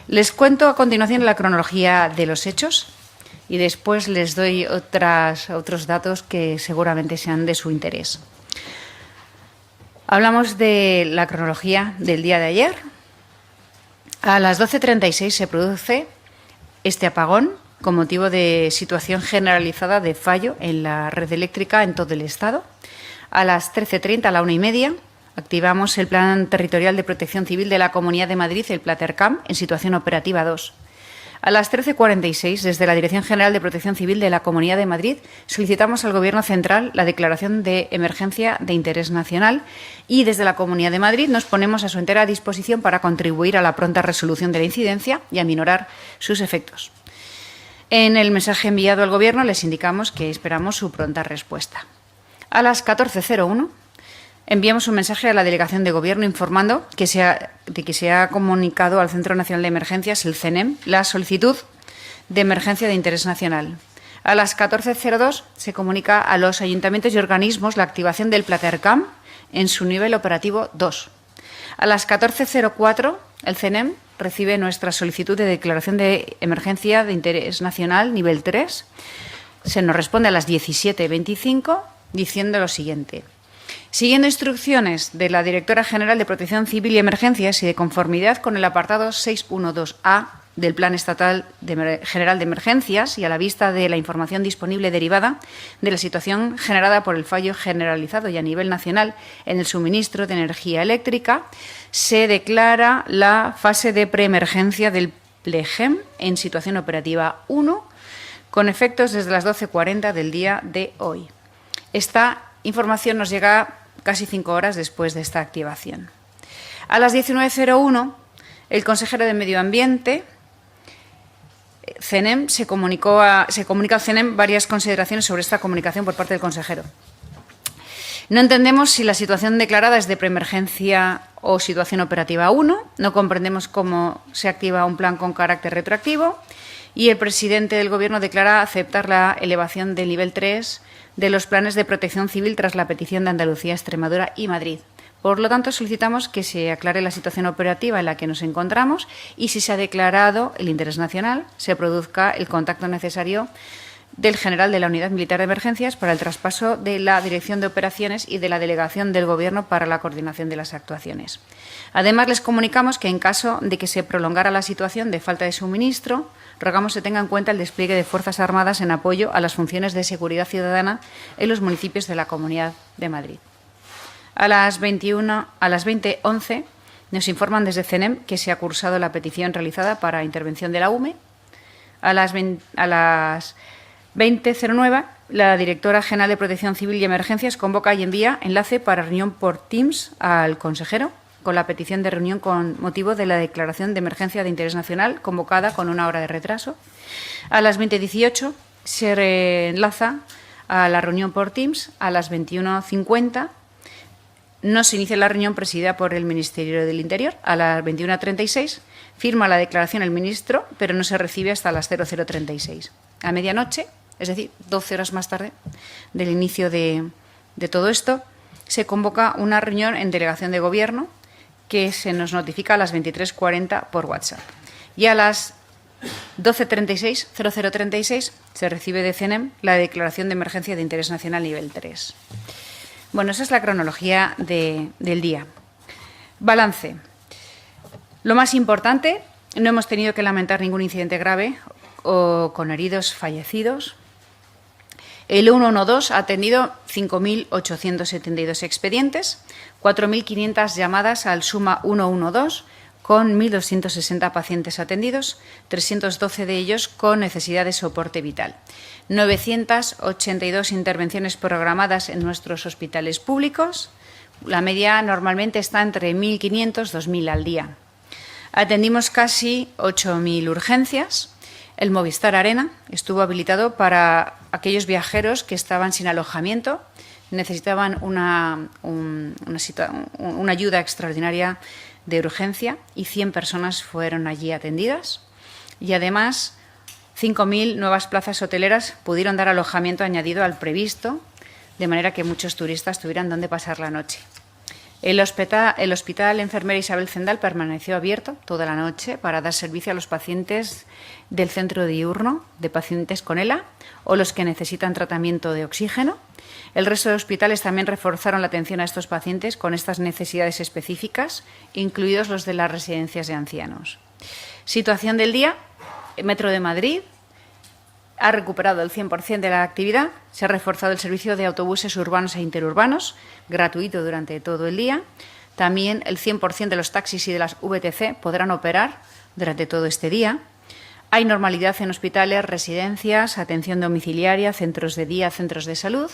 Les cuento a continuación la cronología de los hechos y después les doy otros datos que seguramente sean de su interés. Hablamos de la cronología del día de ayer. A las 12:36 se produce este apagón con motivo de situación generalizada de fallo en la red eléctrica en todo el Estado. A las 13:30, a la 1:30, activamos el Plan Territorial de Protección Civil de la Comunidad de Madrid, el Platercam, en situación operativa 2. A las 13:46, desde la Dirección General de Protección Civil de la Comunidad de Madrid, solicitamos al Gobierno central la declaración de emergencia de interés nacional y desde la Comunidad de Madrid nos ponemos a su entera disposición para contribuir a la pronta resolución de la incidencia y a minorar sus efectos. En el mensaje enviado al Gobierno les indicamos que esperamos su pronta respuesta. A las 14:01 enviamos un mensaje a la Delegación de Gobierno informando de que se ha comunicado al Centro Nacional de Emergencias, el CENEM, la solicitud de emergencia de interés nacional. A las 14:02 se comunica a los ayuntamientos y organismos la activación del Platercam en su nivel operativo 2. A las 14:04 el CENEM recibe nuestra solicitud de declaración de emergencia de interés nacional nivel 3. Se nos responde a las 17:25 diciendo lo siguiente. Siguiendo instrucciones de la Directora General de Protección Civil y Emergencias y de conformidad con el apartado 612A del Plan Estatal General de Emergencias y a la vista de la información disponible derivada de la situación generada por el fallo generalizado y a nivel nacional en el suministro de energía eléctrica, se declara la fase de preemergencia del PLEGEM en situación operativa 1 con efectos desde las 12:40 del día de hoy. Esta información nos llega casi 5 horas después de esta activación. A las 19:01, el consejero de Medio Ambiente, CENEM, se comunica al CENEM varias consideraciones sobre esta comunicación por parte del consejero. No entendemos si la situación declarada es de preemergencia o situación operativa 1, no comprendemos cómo se activa un plan con carácter retroactivo y el presidente del Gobierno declara aceptar la elevación del nivel 3 de los planes de protección civil tras la petición de Andalucía, Extremadura y Madrid. Por lo tanto, solicitamos que se aclare la situación operativa en la que nos encontramos y, si se ha declarado el interés nacional, se produzca el contacto necesario del general de la Unidad Militar de Emergencias para el traspaso de la Dirección de Operaciones y de la Delegación del Gobierno para la coordinación de las actuaciones. Además, les comunicamos que en caso de que se prolongara la situación de falta de suministro, rogamos se tenga en cuenta el despliegue de Fuerzas Armadas en apoyo a las funciones de seguridad ciudadana en los municipios de la Comunidad de Madrid. A las 20:11 nos informan desde CENEM que se ha cursado la petición realizada para intervención de la UME. A las 20:09 la Directora General de Protección Civil y Emergencias convoca y envía enlace para reunión por Teams al consejero con la petición de reunión con motivo de la declaración de emergencia de interés nacional convocada con 1 hora de retraso. A las 20:18 se reenlaza a la reunión por Teams. A las 21:50 no se inicia la reunión presidida por el Ministerio del Interior. A las 21:36 firma la declaración el ministro, pero no se recibe hasta las 00:36. A medianoche, es decir, 12 horas más tarde del inicio de todo esto, se convoca una reunión en delegación de Gobierno que se nos notifica a las 23:40 por WhatsApp. Y a las 12:36, 00:36, se recibe de CENEM la declaración de emergencia de interés nacional nivel 3. Bueno, esa es la cronología del día. Balance. Lo más importante, no hemos tenido que lamentar ningún incidente grave o con heridos fallecidos. El 112 ha atendido 5.872 expedientes, 4.500 llamadas al Suma 112, con 1.260 pacientes atendidos, 312 de ellos con necesidad de soporte vital. 982 intervenciones programadas en nuestros hospitales públicos. La media normalmente está entre 1.500 y 2.000 al día. Atendimos casi 8.000 urgencias. El Movistar Arena estuvo habilitado para aquellos viajeros que estaban sin alojamiento, necesitaban una ayuda extraordinaria de urgencia y 100 personas fueron allí atendidas. Y además, 5.000 nuevas plazas hoteleras pudieron dar alojamiento añadido al previsto, de manera que muchos turistas tuvieran donde pasar la noche. El Hospital Enfermera Isabel Zendal permaneció abierto toda la noche para dar servicio a los pacientes del centro diurno de pacientes con ELA o los que necesitan tratamiento de oxígeno. El resto de hospitales también reforzaron la atención a estos pacientes con estas necesidades específicas, incluidos los de las residencias de ancianos. Situación del día. Metro de Madrid ha recuperado el 100% de la actividad, se ha reforzado el servicio de autobuses urbanos e interurbanos, gratuito durante todo el día. También el 100% de los taxis y de las VTC podrán operar durante todo este día. Hay normalidad en hospitales, residencias, atención domiciliaria, centros de día, centros de salud.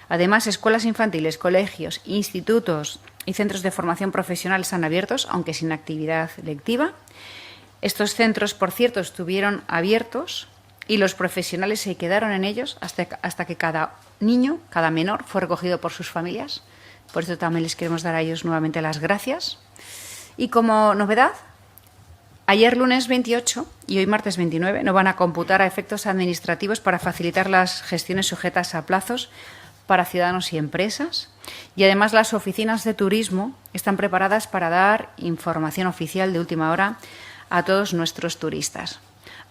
Además, escuelas infantiles, colegios, institutos y centros de formación profesional están abiertos, aunque sin actividad lectiva. Estos centros, por cierto, estuvieron abiertos y los profesionales se quedaron en ellos hasta que cada niño, cada menor, fue recogido por sus familias. Por eso también les queremos dar a ellos nuevamente las gracias. Y como novedad, ayer lunes 28 y hoy martes 29 no van a computar a efectos administrativos para facilitar las gestiones sujetas a plazos para ciudadanos y empresas. Y además las oficinas de turismo están preparadas para dar información oficial de última hora a todos nuestros turistas,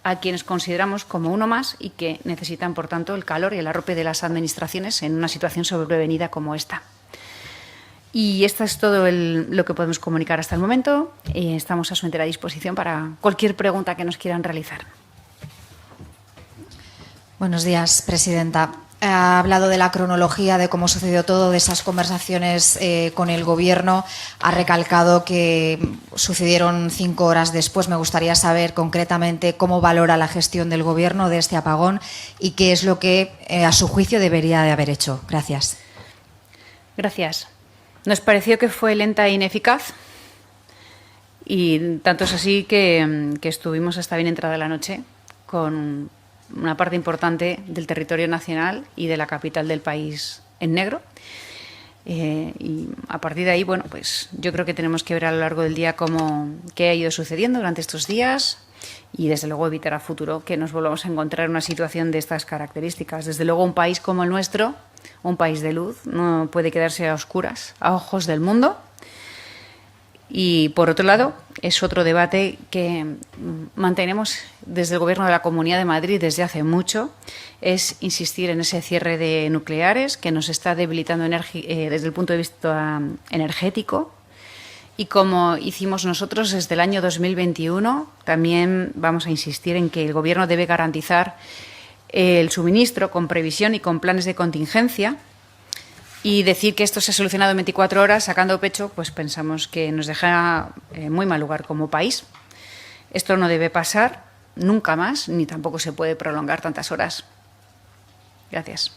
a quienes consideramos como uno más y que necesitan, por tanto, el calor y el arrope de las administraciones en una situación sobrevenida como esta. Y esto es todo lo que podemos comunicar hasta el momento. Estamos a su entera disposición para cualquier pregunta que nos quieran realizar. Buenos días, presidenta. Ha hablado de la cronología, de cómo sucedió todo, de esas conversaciones con el Gobierno. Ha recalcado que sucedieron 5 horas después. Me gustaría saber concretamente cómo valora la gestión del Gobierno de este apagón y qué es lo que, a su juicio, debería de haber hecho. Gracias. Gracias. Nos pareció que fue lenta e ineficaz y tanto es así que estuvimos hasta bien entrada la noche con una parte importante del territorio nacional y de la capital del país en negro. Y a partir de ahí, bueno, pues yo creo que tenemos que ver a lo largo del día qué ha ido sucediendo durante estos días y, desde luego, evitar a futuro que nos volvamos a encontrar en una situación de estas características. Desde luego, un país como el nuestro, un país de luz, no puede quedarse a oscuras, a ojos del mundo. Y, por otro lado, es otro debate que mantenemos desde el Gobierno de la Comunidad de Madrid desde hace mucho, es insistir en ese cierre de nucleares que nos está debilitando desde el punto de vista energético. Y como hicimos nosotros desde el año 2021, también vamos a insistir en que el Gobierno debe garantizar el suministro con previsión y con planes de contingencia. Y decir que esto se ha solucionado en 24 horas, sacando pecho, pues pensamos que nos deja muy mal lugar como país. Esto no debe pasar nunca más, ni tampoco se puede prolongar tantas horas. Gracias.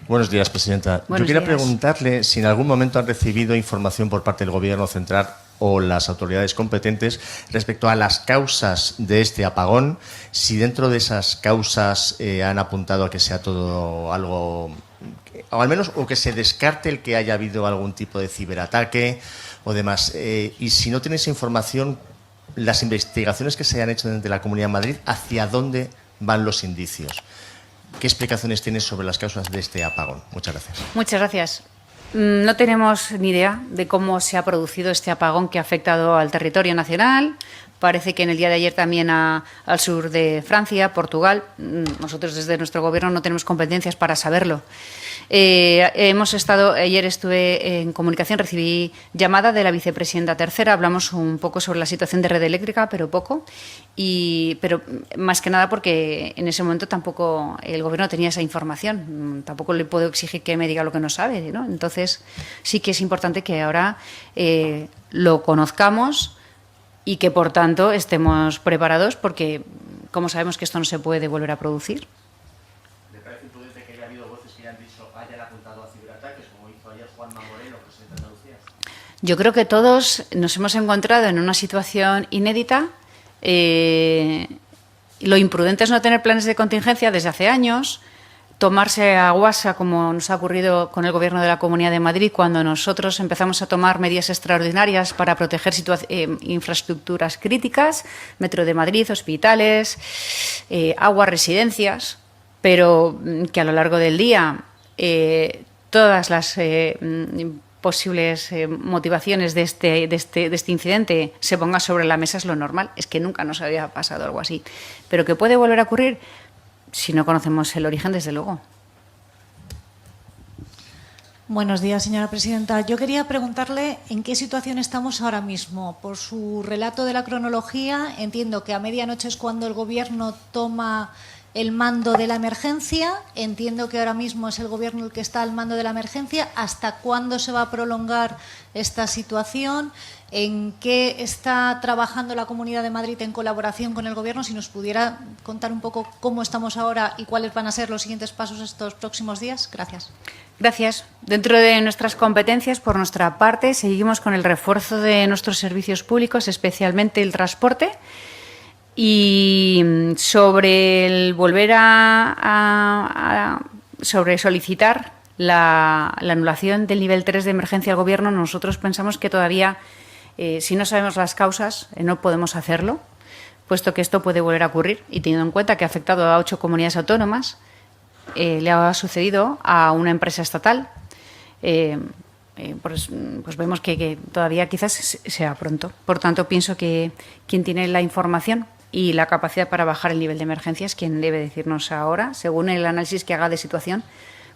Buenos días, presidenta. Buenos Yo quería días. preguntarle si en algún momento han recibido información por parte del Gobierno central o las autoridades competentes respecto a las causas de este apagón, si dentro de esas causas han apuntado a que sea todo algo, o al menos o que se descarte el que haya habido algún tipo de ciberataque o demás. Y si no tiene esa información, las investigaciones que se hayan hecho desde la Comunidad de Madrid, ¿hacia dónde van los indicios? ¿Qué explicaciones tiene sobre las causas de este apagón? Muchas gracias. Muchas gracias. No tenemos ni idea de cómo se ha producido este apagón que ha afectado al territorio nacional. Parece que en el día de ayer también al sur de Francia, Portugal. Nosotros desde nuestro Gobierno no tenemos competencias para saberlo. Ayer estuve en comunicación, recibí llamada de la vicepresidenta tercera, hablamos un poco sobre la situación de Red Eléctrica, pero poco, pero más que nada porque en ese momento tampoco el Gobierno tenía esa información, tampoco le puedo exigir que me diga lo que no sabe, ¿no? Entonces sí que es importante que ahora lo conozcamos y que, por tanto, estemos preparados porque, como sabemos que esto no se puede volver a producir. ¿Le parece imprudente que haya habido voces que hayan apuntado a ciberataques, como hizo ayer Juanma Moreno, presidente de Andalucía? Yo creo que todos nos hemos encontrado en una situación inédita. Lo imprudente es no tener planes de contingencia desde hace años, tomarse a guasa, como nos ha ocurrido con el Gobierno de la Comunidad de Madrid, cuando nosotros empezamos a tomar medidas extraordinarias para proteger infraestructuras críticas, Metro de Madrid, hospitales, agua, residencias, pero que a lo largo del día todas las posibles motivaciones de este incidente se ponga sobre la mesa es lo normal. Es que nunca nos había pasado algo así. Pero que puede volver a ocurrir si no conocemos el origen, desde luego. Buenos días, señora presidenta. Yo quería preguntarle en qué situación estamos ahora mismo. Por su relato de la cronología, entiendo que a medianoche es cuando el Gobierno toma el mando de la emergencia. Entiendo que ahora mismo es el Gobierno el que está al mando de la emergencia. ¿Hasta cuándo se va a prolongar esta situación? ¿En qué está trabajando la Comunidad de Madrid en colaboración con el Gobierno? Si nos pudiera contar un poco cómo estamos ahora y cuáles van a ser los siguientes pasos estos próximos días. Gracias. Gracias. Dentro de nuestras competencias, por nuestra parte, seguimos con el refuerzo de nuestros servicios públicos, especialmente el transporte. Y sobre el volver sobre solicitar la anulación del nivel 3 de emergencia al Gobierno, nosotros pensamos que todavía, si no sabemos las causas, no podemos hacerlo, puesto que esto puede volver a ocurrir. Y teniendo en cuenta que ha afectado a 8 comunidades autónomas, le ha sucedido a una empresa estatal, pues vemos que todavía quizás sea pronto. Por tanto, pienso que quien tiene la información y la capacidad para bajar el nivel de emergencia es quien debe decirnos ahora, según el análisis que haga de situación,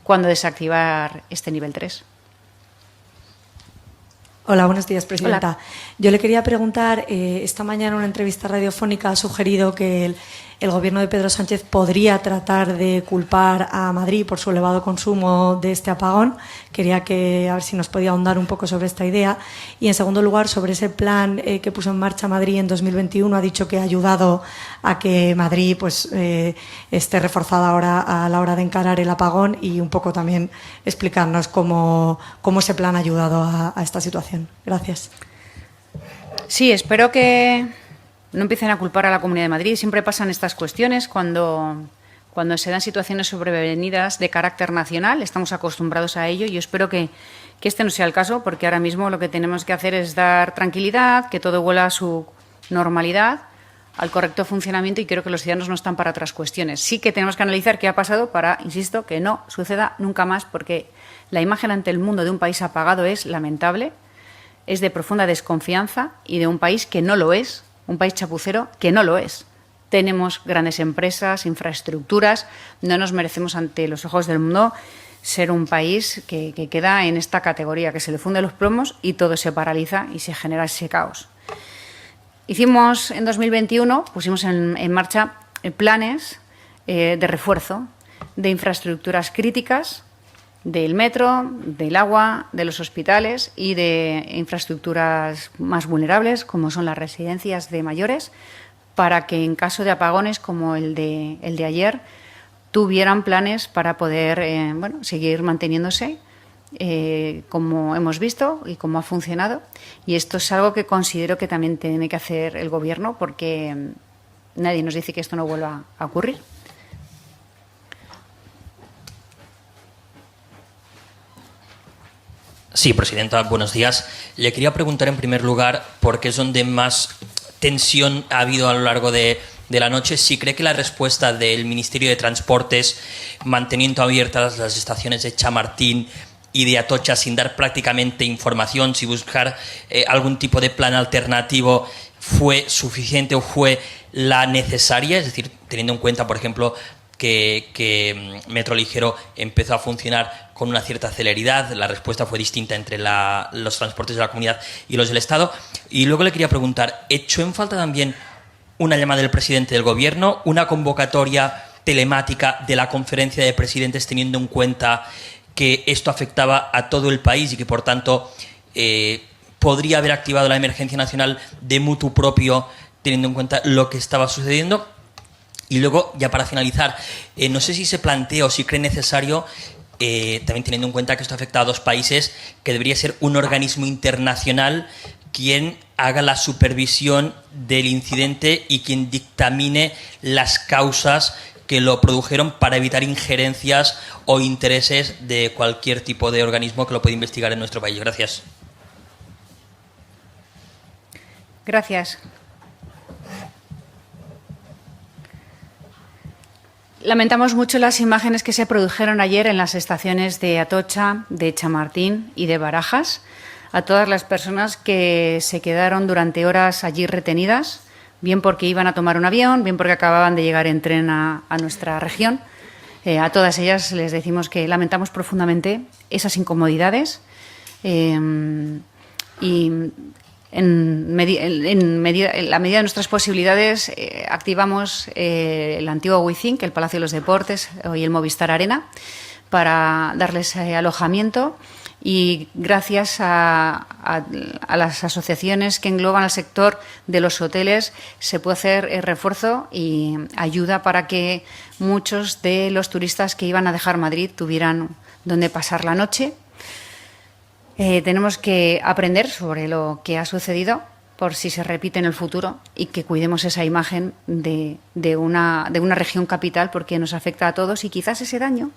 cuándo desactivar este nivel 3. Hola, buenos días, presidenta. Hola. Yo le quería preguntar, esta mañana en una entrevista radiofónica ha sugerido que el Gobierno de Pedro Sánchez podría tratar de culpar a Madrid por su elevado consumo de este apagón. Quería a ver si nos podía ahondar un poco sobre esta idea. Y, en segundo lugar, sobre ese plan que puso en marcha Madrid en 2021, ha dicho que ha ayudado a que Madrid esté reforzada ahora a la hora de encarar el apagón, y un poco también explicarnos cómo ese plan ha ayudado a esta situación. Gracias. Sí, espero que no empiecen a culpar a la Comunidad de Madrid. Siempre pasan estas cuestiones cuando se dan situaciones sobrevenidas de carácter nacional. Estamos acostumbrados a ello y yo espero que este no sea el caso, porque ahora mismo lo que tenemos que hacer es dar tranquilidad, que todo vuelva a su normalidad, al correcto funcionamiento, y creo que los ciudadanos no están para otras cuestiones. Sí que tenemos que analizar qué ha pasado para, insisto, que no suceda nunca más, porque la imagen ante el mundo de un país apagado es lamentable, es de profunda desconfianza, y de un país que no lo es, un país chapucero que no lo es. Tenemos grandes empresas, infraestructuras, no nos merecemos ante los ojos del mundo ser un país que queda en esta categoría, que se le funden los plomos y todo se paraliza y se genera ese caos. Hicimos en 2021, pusimos en marcha planes de refuerzo de infraestructuras críticas, del metro, del agua, de los hospitales y de infraestructuras más vulnerables, como son las residencias de mayores, para que en caso de apagones como el de ayer tuvieran planes para poder seguir manteniéndose, como hemos visto y como ha funcionado. Y esto es algo que considero que también tiene que hacer el Gobierno, porque nadie nos dice que esto no vuelva a ocurrir. Sí, presidenta, buenos días. Le quería preguntar en primer lugar, porque es donde más tensión ha habido a lo largo de la noche, si cree que la respuesta del Ministerio de Transportes, manteniendo abiertas las estaciones de Chamartín y de Atocha sin dar prácticamente información, si buscar algún tipo de plan alternativo, fue suficiente o fue la necesaria, es decir, teniendo en cuenta, por ejemplo, que Metro Ligero empezó a funcionar con una cierta celeridad, la respuesta fue distinta entre los transportes de la comunidad y los del Estado. Y luego le quería preguntar, ¿echó en falta también una llamada del presidente del Gobierno, una convocatoria telemática de la conferencia de presidentes, teniendo en cuenta que esto afectaba a todo el país y que, por tanto, podría haber activado la emergencia nacional de mutuo propio, teniendo en cuenta lo que estaba sucediendo? Y luego, ya para finalizar, no sé si se plantea o si cree necesario, también teniendo en cuenta que esto afecta a 2 países, que debería ser un organismo internacional quien haga la supervisión del incidente y quien dictamine las causas que lo produjeron, para evitar injerencias o intereses de cualquier tipo de organismo que lo pueda investigar en nuestro país. Gracias. Gracias. Lamentamos mucho las imágenes que se produjeron ayer en las estaciones de Atocha, de Chamartín y de Barajas. A todas las personas que se quedaron durante horas allí retenidas, bien porque iban a tomar un avión, bien porque acababan de llegar en tren a nuestra región. A todas ellas les decimos que lamentamos profundamente esas incomodidades y en la medida de nuestras posibilidades activamos el antiguo WeThink, el Palacio de los Deportes y el Movistar Arena para darles alojamiento, y gracias a las asociaciones que engloban al sector de los hoteles se puede hacer refuerzo y ayuda para que muchos de los turistas que iban a dejar Madrid tuvieran donde pasar la noche. Tenemos que aprender sobre lo que ha sucedido por si se repite en el futuro y que cuidemos esa imagen de una región capital, porque nos afecta a todos y quizás ese daño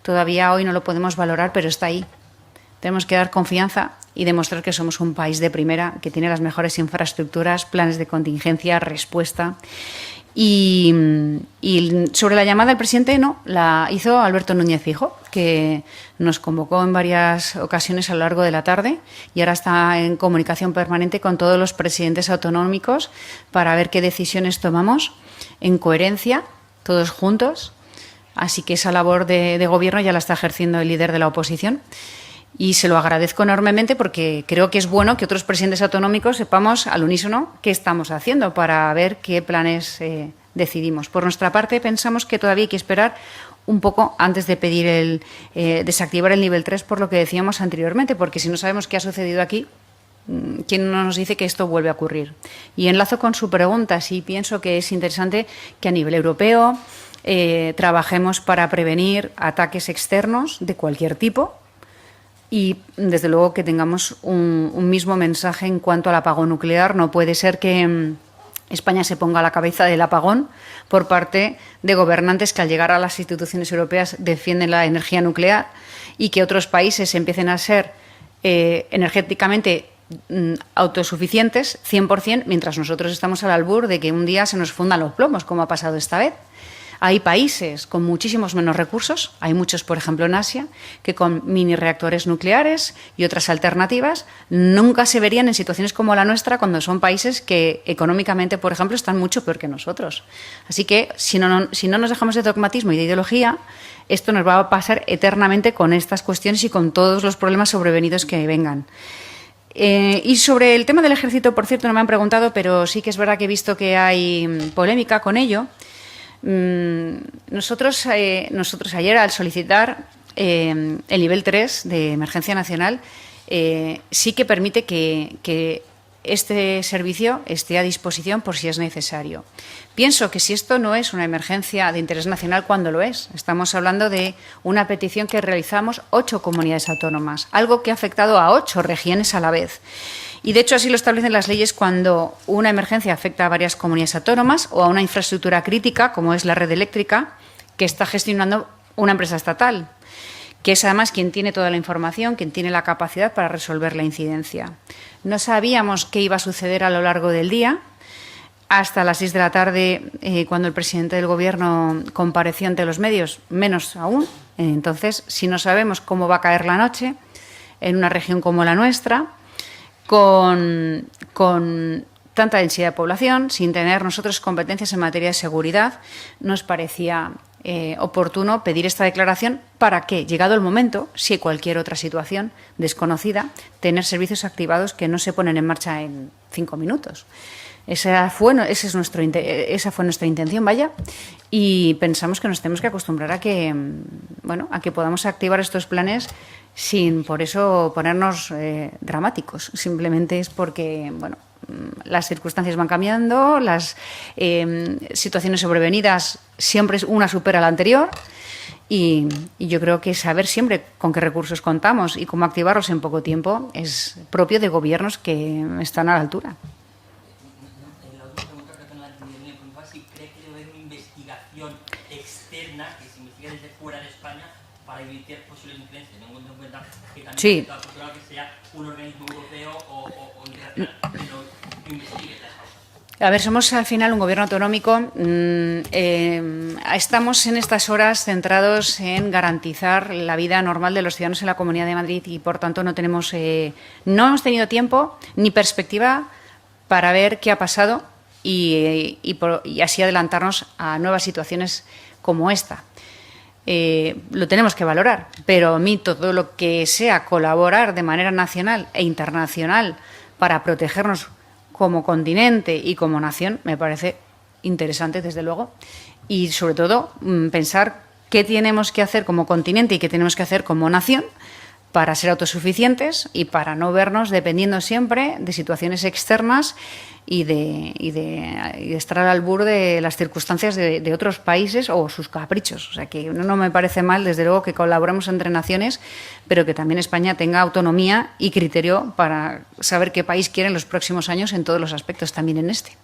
todavía hoy no lo podemos valorar, pero está ahí. Tenemos que dar confianza y demostrar que somos un país de primera, que tiene las mejores infraestructuras, planes de contingencia, respuesta. Y sobre la llamada del presidente, no, la hizo Alberto Núñez Feijóo, que nos convocó en varias ocasiones a lo largo de la tarde y ahora está en comunicación permanente con todos los presidentes autonómicos para ver qué decisiones tomamos en coherencia, todos juntos. Así que esa labor de gobierno ya la está ejerciendo el líder de la oposición. Y se lo agradezco enormemente porque creo que es bueno que otros presidentes autonómicos sepamos al unísono qué estamos haciendo para ver qué planes decidimos. Por nuestra parte, pensamos que todavía hay que esperar un poco antes de pedir desactivar el nivel 3, por lo que decíamos anteriormente, porque si no sabemos qué ha sucedido aquí, ¿quién no nos dice que esto vuelve a ocurrir? Y enlazo con su pregunta, sí pienso que es interesante que a nivel europeo trabajemos para prevenir ataques externos de cualquier tipo. Y, desde luego, que tengamos un mismo mensaje en cuanto al apagón nuclear. No puede ser que España se ponga a la cabeza del apagón por parte de gobernantes que, al llegar a las instituciones europeas, defienden la energía nuclear, y que otros países empiecen a ser energéticamente autosuficientes 100%, mientras nosotros estamos al albur de que un día se nos fundan los plomos, como ha pasado esta vez. Hay países con muchísimos menos recursos, hay muchos, por ejemplo, en Asia, que con mini reactores nucleares y otras alternativas nunca se verían en situaciones como la nuestra, cuando son países que económicamente, por ejemplo, están mucho peor que nosotros. Así que si no nos dejamos de dogmatismo y de ideología, esto nos va a pasar eternamente con estas cuestiones y con todos los problemas sobrevenidos que vengan. Y sobre el tema del ejército, por cierto, no me han preguntado, pero sí que es verdad que he visto que hay polémica con ello. Nosotros ayer, al solicitar el nivel 3 de emergencia nacional, sí que permite que este servicio esté a disposición por si es necesario. Pienso que si esto no es una emergencia de interés nacional, ¿cuándo lo es? Estamos hablando de una petición que realizamos 8 comunidades autónomas, algo que ha afectado a 8 regiones a la vez. Y, de hecho, así lo establecen las leyes cuando una emergencia afecta a varias comunidades autónomas o a una infraestructura crítica, como es la red eléctrica, que está gestionando una empresa estatal, que es además quien tiene toda la información, quien tiene la capacidad para resolver la incidencia. No sabíamos qué iba a suceder a lo largo del día, hasta las 6 de la tarde, cuando el presidente del Gobierno compareció ante los medios, menos aún. Entonces, si no sabemos cómo va a caer la noche en una región como la nuestra, con tanta densidad de población, sin tener nosotros competencias en materia de seguridad, nos parecía oportuno pedir esta declaración para que, llegado el momento, si hay cualquier otra situación desconocida, tener servicios activados que no se ponen en marcha en 5 minutos. Esa fue nuestra intención, y pensamos que nos tenemos que acostumbrar a que podamos activar estos planes sin por eso ponernos dramáticos. Simplemente es porque, las circunstancias van cambiando, las situaciones sobrevenidas siempre una supera a la anterior, y yo creo que saber siempre con qué recursos contamos y cómo activarlos en poco tiempo es propio de gobiernos que están a la altura. Externa, que se investigue desde fuera de España para evitar posibles incidencias, teniendo en cuenta que también sí, que sea un organismo europeo o internacional que no investigue estas cosas. A ver, somos al final un gobierno autonómico. Estamos en estas horas centrados en garantizar la vida normal de los ciudadanos en la Comunidad de Madrid y, por tanto, no hemos tenido tiempo ni perspectiva para ver qué ha pasado y así adelantarnos a nuevas situaciones como esta. Lo tenemos que valorar, pero a mí todo lo que sea colaborar de manera nacional e internacional para protegernos como continente y como nación me parece interesante, desde luego, y sobre todo pensar qué tenemos que hacer como continente y qué tenemos que hacer como nación para ser autosuficientes y para no vernos dependiendo siempre de situaciones externas y de estar al albur de las circunstancias de otros países o sus caprichos. O sea, que no me parece mal, desde luego, que colaboremos entre naciones, pero que también España tenga autonomía y criterio para saber qué país quiere en los próximos años en todos los aspectos, también en este.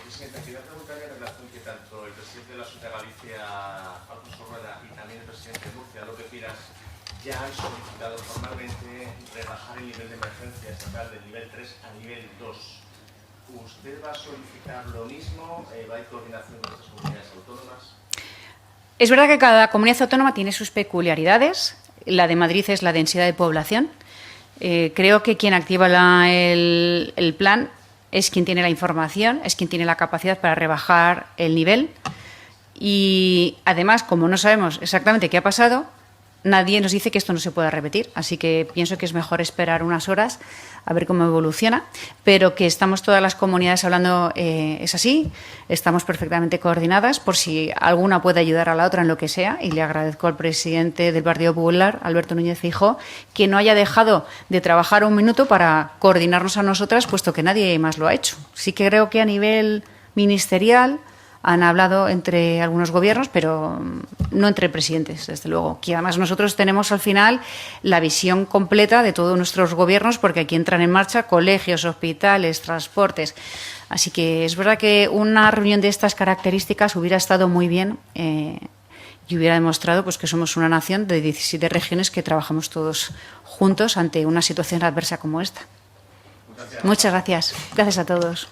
Presidenta, quería preguntarle en relación que tanto el presidente de la Junta de Galicia, Alfonso Rueda, y también el presidente de Murcia, López Piras, ya han solicitado formalmente rebajar el nivel de emergencia estatal del nivel 3 a nivel 2. ¿Usted va a solicitar lo mismo? ¿Va en coordinación con otras comunidades autónomas? Es verdad que cada comunidad autónoma tiene sus peculiaridades. La de Madrid es la densidad de población. Creo que quien activa el plan es quien tiene la información, es quien tiene la capacidad para rebajar el nivel. Y además, como no sabemos exactamente qué ha pasado, nadie nos dice que esto no se pueda repetir. Así que pienso que es mejor esperar unas horas a ver cómo evoluciona, pero que estamos todas las comunidades hablando es así, estamos perfectamente coordinadas por si alguna puede ayudar a la otra en lo que sea, y le agradezco al presidente del Partido Popular, Alberto Núñez Feijóo, que no haya dejado de trabajar un minuto para coordinarnos a nosotras, puesto que nadie más lo ha hecho. Sí que creo que a nivel ministerial han hablado entre algunos gobiernos, pero no entre presidentes, desde luego. Que además nosotros tenemos al final la visión completa de todos nuestros gobiernos, porque aquí entran en marcha colegios, hospitales, transportes. Así que es verdad que una reunión de estas características hubiera estado muy bien y hubiera demostrado pues, que somos una nación de 17 regiones que trabajamos todos juntos ante una situación adversa como esta. Muchas gracias. Gracias a todos.